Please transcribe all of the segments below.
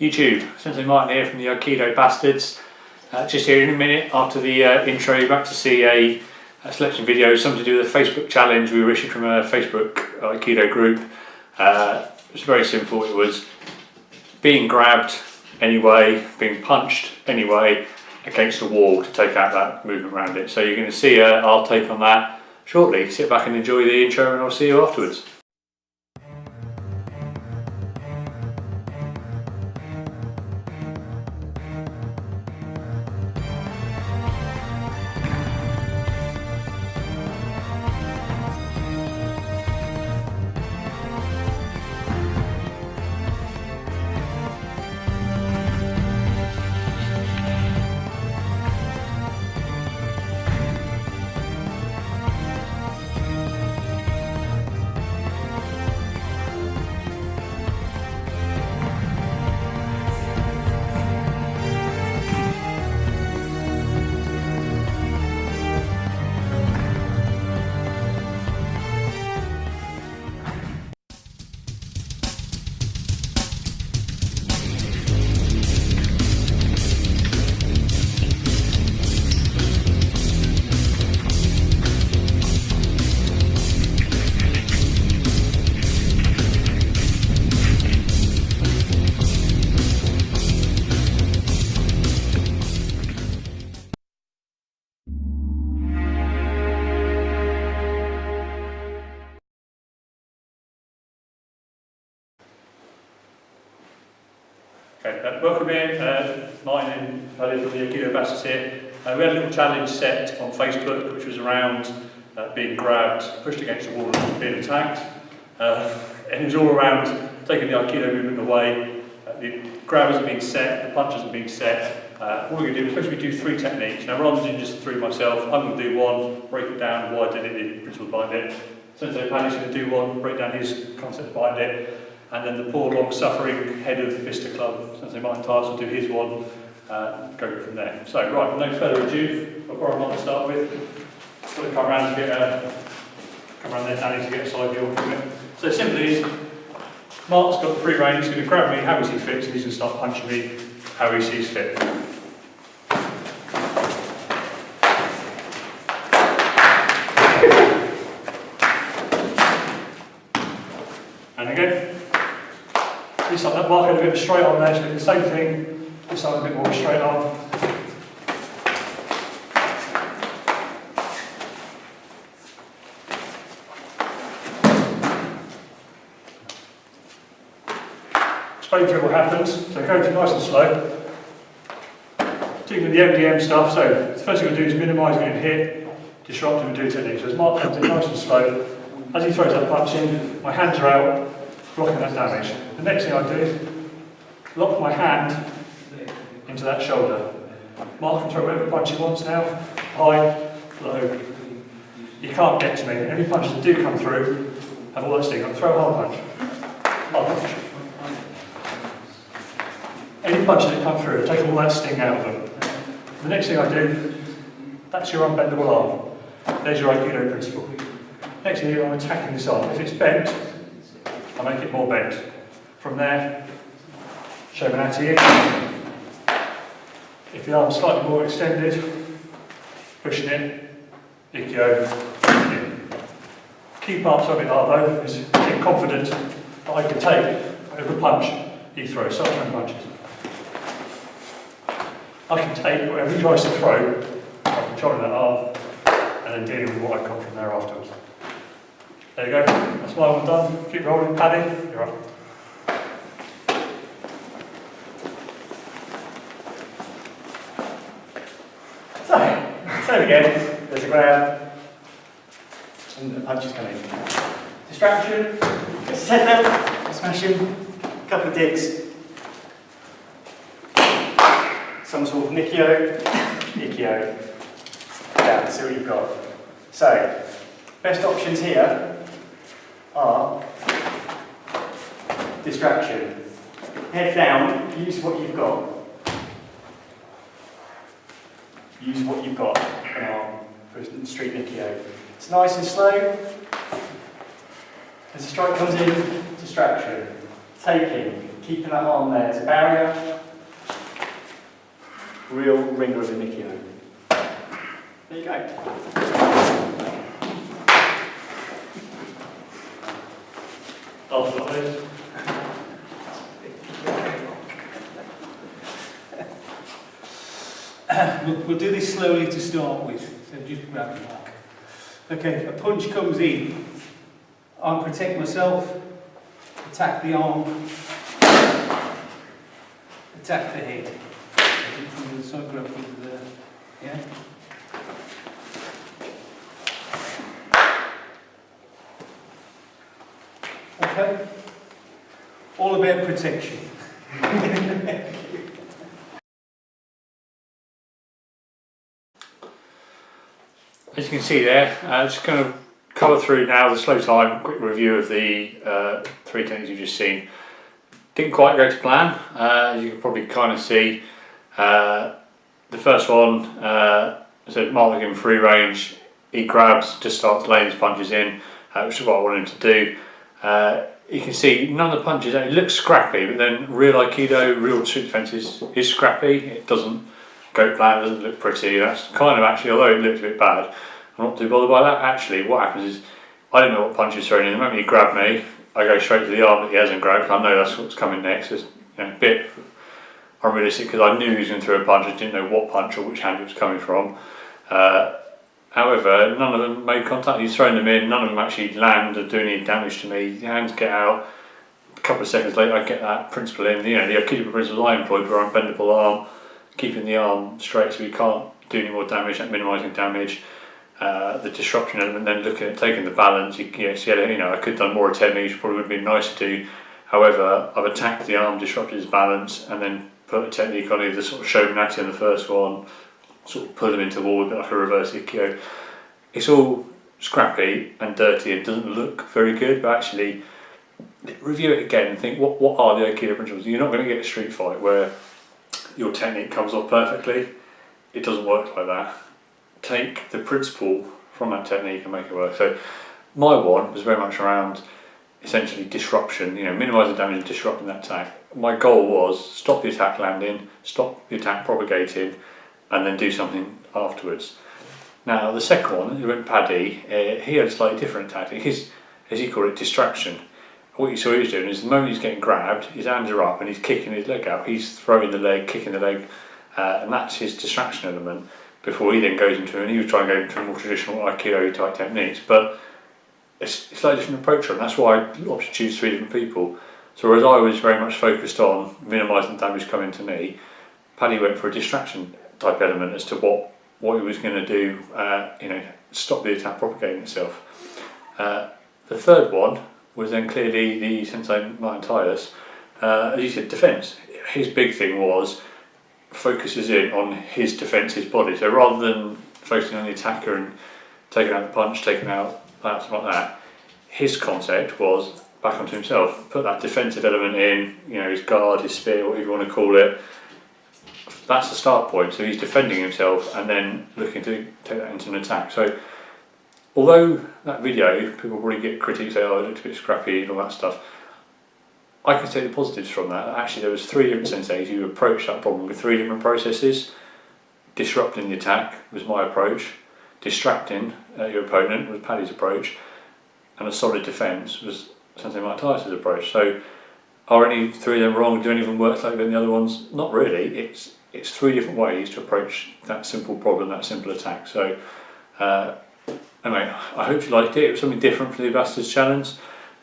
YouTube, Sensei Martin here from the Aikido Bastards. Just here in a minute after the intro, you're about to see a selection video, something to do with a Facebook challenge we were issued from a Facebook Aikido group. It was very simple. It was being grabbed anyway, being punched anyway against a wall to take out that movement around it. So you're going to see our take on that shortly. Sit back and enjoy the intro and I'll see you afterwards. Okay, welcome in, Martin and Paddy from the Aikido Bastards here. We had a little challenge set on Facebook which was around being grabbed, pushed against the wall and being attacked. And it was all around taking the Aikido movement away. The grab hasn't been set, the punch hasn't been set. What we're going to do is especially do three techniques. Now rather than just three myself, I'm going to do one, break it down, why I did it, the principle behind it. Sensei Paddy's going to do one, break down his concept behind it. And then the poor long-suffering head of Vista Club, Sensei Martin Tyson, will do his one, go from there. So, right, no further ado, I've got a lot to start with. I've got to come around to get come around there, Danny, to get a side view from it. So simply is, Mark's got free rein, he's going to grab me how he sees fit, and he's going to start punching me how he sees fit. And again. This like that Mark had a bit of a straight arm there, so the same thing, this time a bit more of a straight arm. Explain through what happens, so going through nice and slow. Doing the MDM stuff, so the first thing we'll do is minimise getting hit, disrupt and do technique. So as Mark comes in nice and slow, as he throws that punch in, my hands are out, blocking that damage. The next thing I do is lock my hand into that shoulder. Mark can throw whatever punch he wants now, high, low. You can't get to me. Any punches that do come through have all that sting. I'll throw a hard punch. Any punches that come through, take all that sting out of them. The next thing I do, that's your unbendable arm. There's your Aikido principle. Next thing I'm attacking this arm. If it's bent, I make it more bent. From there, Shogunati in. If the arm's slightly more extended, pushing it, Ikkyo in. Key parts of it are though, is getting confident that I can take whatever punch he throws, start throwing punches. I can take whatever he tries to throw, I'm controlling that arm, and then dealing with what I've got from there afterwards. There you go, that's my one done. Keep rolling, Paddy, you're up. So again, there's a grab, and the punch is coming. Distraction, gets his head down, smashing, a couple of digs. Some sort of Nikio, down, see what you've got. So, best options here are distraction. Head down, use what you've got. Use what you've got, an arm for street Nikio. It's nice and slow. As the strike comes in, distraction. taking, keeping that arm there as a barrier. Real ringer of the Aikido. There you go. We'll do this slowly to start with, so just grab your back. Okay, a punch comes in, I protect myself, attack the arm, attack the head. From the side, grab with the, yeah? Okay, all about protection. As you can see there, just going to cover through now the slow time, quick review of the 3 techniques you've just seen. Didn't quite go to plan, as you can probably kind of see. The first one, so Mark given free range, he grabs, just starts laying his punches in, which is what I wanted him to do. You can see none of the punches, it looks scrappy, but then real Aikido, real street defence is scrappy. It doesn't go plan, it doesn't look pretty. That's kind of actually, although it looks a bit bad, I'm not too bothered by that. Actually, what happens is, I don't know what punch is thrown in. The moment he grabbed me, I go straight to the arm that he hasn't grabbed. I know that's what's coming next. It's a bit unrealistic because I knew he was going to throw a punch, I didn't know what punch or which hand it was coming from. However, none of them made contact. He's thrown them in, none of them actually land or do any damage to me. The hands get out. A couple of seconds later, I get that principle in. The Aikido principles I employed were unbendable arm, keeping the arm straight so we can't do any more damage, minimising damage. The disruption element, then looking at taking the balance. I could have done more techniques, probably would have been nice to do. However, I've attacked the arm, disrupted his balance, and then put a technique on either sort of Shogunati on the first one, sort of pull him into the wall a bit like a reverse Aikido. It's all scrappy and dirty and doesn't look very good, but actually review it again and think what are the Aikido principles. You're not going to get a street fight where your technique comes off perfectly. It doesn't work like that. Take the principle from that technique and make it work. So my one was very much around essentially disruption, minimising damage and disrupting that attack. My goal was stop the attack landing, stop the attack propagating, and then do something afterwards. Now the second one, who went Paddy, he had a slightly different tactic. His, as he called it, distraction. What you saw he was doing is the moment he's getting grabbed, his hands are up and he's kicking his leg out. He's throwing the leg, kicking the leg, and that's his distraction element. Before he then goes into, and he was trying to go into more traditional Aikido type techniques, but it's a slightly different approach, and that's why I opted to choose 3 different people. So whereas I was very much focused on minimising damage coming to me, Paddy went for a distraction type element as to what he was going to do, stop the attack propagating itself. The third one was then clearly the Sensei Martin Titus, as you said, defence. His big thing was focuses in on his defence, his body. So rather than focusing on the attacker and taking out the punch, taking out that, something like that, his concept was back onto himself. Put that defensive element in, his guard, his spear, whatever you want to call it. That's the start point. So he's defending himself and then looking to take that into an attack. So although that video, people probably get critiques, say, oh, it looks a bit scrappy and all that stuff, I can take the positives from that. Actually, there was 3 different senseis who approached that problem with 3 different processes. Disrupting the attack was my approach. Distracting your opponent was Paddy's approach. And a solid defence was Sensei Martin Titus' approach. So are any 3 of them wrong? Do any of them work slightly than the other ones? Not really. It's 3 different ways to approach that simple problem, that simple attack. So anyway, I hope you liked it. It was something different for the Bastards challenge.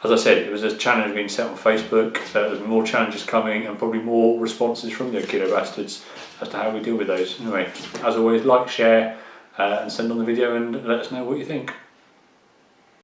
As I said, it was a challenge being set on Facebook. There's more challenges coming and probably more responses from the Aikido Bastards as to how we deal with those. Anyway, as always, like, share and send on the video and let us know what you think.